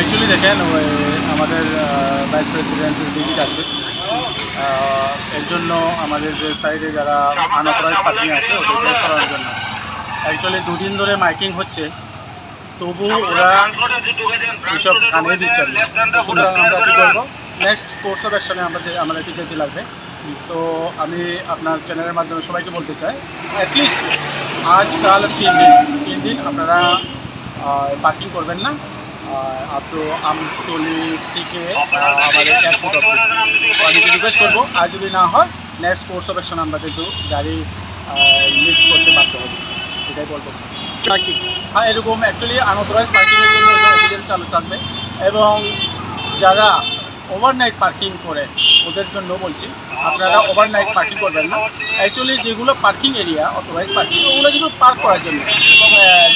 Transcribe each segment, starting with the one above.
Actually দেখেন ওই আমাদের ভাইস প্রেসিডেন্টের ভিজিট আছে, এর জন্য আমাদের যে সাইডে যারা আনঅথরাইজ পার্কিং আছে ওদের চেক করার জন্য অ্যাকচুয়ালি দুদিন ধরে মাইকিং হচ্ছে, তবু ওরা এইসব কানে দিচ্ছে না। সুতরাং আমরা কী করবো, নেক্সট কোর্স অফ অ্যাকশনে আমাদেরকে যেতে লাগবে। তো আমি আপনার চ্যানেলের মাধ্যমে সবাইকে বলতে চাই, অ্যাটলিস্ট আজকাল 3 দিন আপনারা পার্কিং করবেন না। আপ টু আমতলি থেকে আমাদের এয়ারপোর্ট অবধি আমি রিকোয়েস্ট করবো, আর যদি না হয় নেক্সট কোর্স অফ অ্যাকশন আমরা কিন্তু গাড়ি লিফট করতে বাধ্য হবো, এটাই বলবো। পার্কিং হ্যাঁ, এরকম অ্যাকচুয়ালি আনঅথরাইজ পার্কিংয়ের জন্য অভিযান চালু থাকবে, এবং যারা ওভারনাইট পার্কিং করে ওদের জন্য বলছি আপনারা ওভারনাইট পার্কিং করবেন না। অ্যাকচুয়ালি যেগুলো পার্কিং এরিয়া অথরাইজ পার্কিং, ওগুলো যেগুলো পার্ক করার জন্য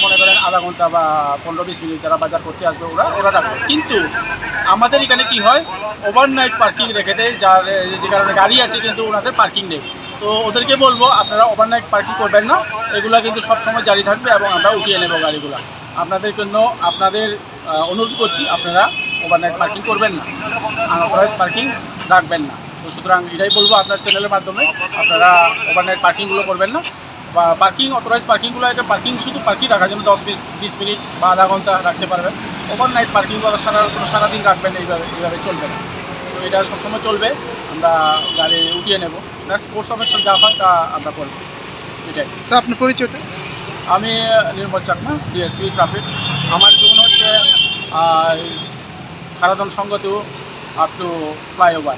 মনে করেন আধা ঘন্টা বা 15-20 মিনিট যারা বাজার করতে আসবে ওরা রাখবে। কিন্তু আমাদের এখানে কি হয়, ওভারনাইট পার্কিং রেখে দেয়, যে কারণে গাড়ি আছে কিন্তু ওনাদের পার্কিং নেই। তো ওদেরকে বলবো আপনারা ওভারনাইট পার্কিং করবেন না, এগুলো কিন্তু সবসময় জারি থাকবে এবং আমরা উঠিয়ে নেব গাড়িগুলো। আপনাদের জন্য আপনাদের অনুরোধ করছি আপনারা ওভারনাইট পার্কিং করবেন না, আনঅথরাইজ পার্কিং রাখবেন না। তো সুতরাং এটাই বলবো আপনার চ্যানেলের মাধ্যমে, আপনারা ওভারনাইট পার্কিংগুলো করবেন না, বা পার্কিং অথরাইজ পার্কিংগুলো এটা পার্কিং শুধু পার্কিং রাখার জন্য 10-20 মিনিট বা আধা ঘন্টা রাখতে পারবেন। ওভারনাইট পার্কিং করা সারাদিন রাখবেন, এইভাবে চলবে না। তো এটা সবসময় চলবে, আমরা গাড়ি উঠিয়ে নেব। নেক্সট কোর্স অফ অ্যাকশন যা হয় তা আমরা করবো, এটাই। স্যার আপনার পরিচয়টা? আমি নির্মল চাকমা, ডিএসপি ট্রাফিক। আমার জোন হচ্ছে খারাদন সংগত আপ টু ফ্লাইওভার।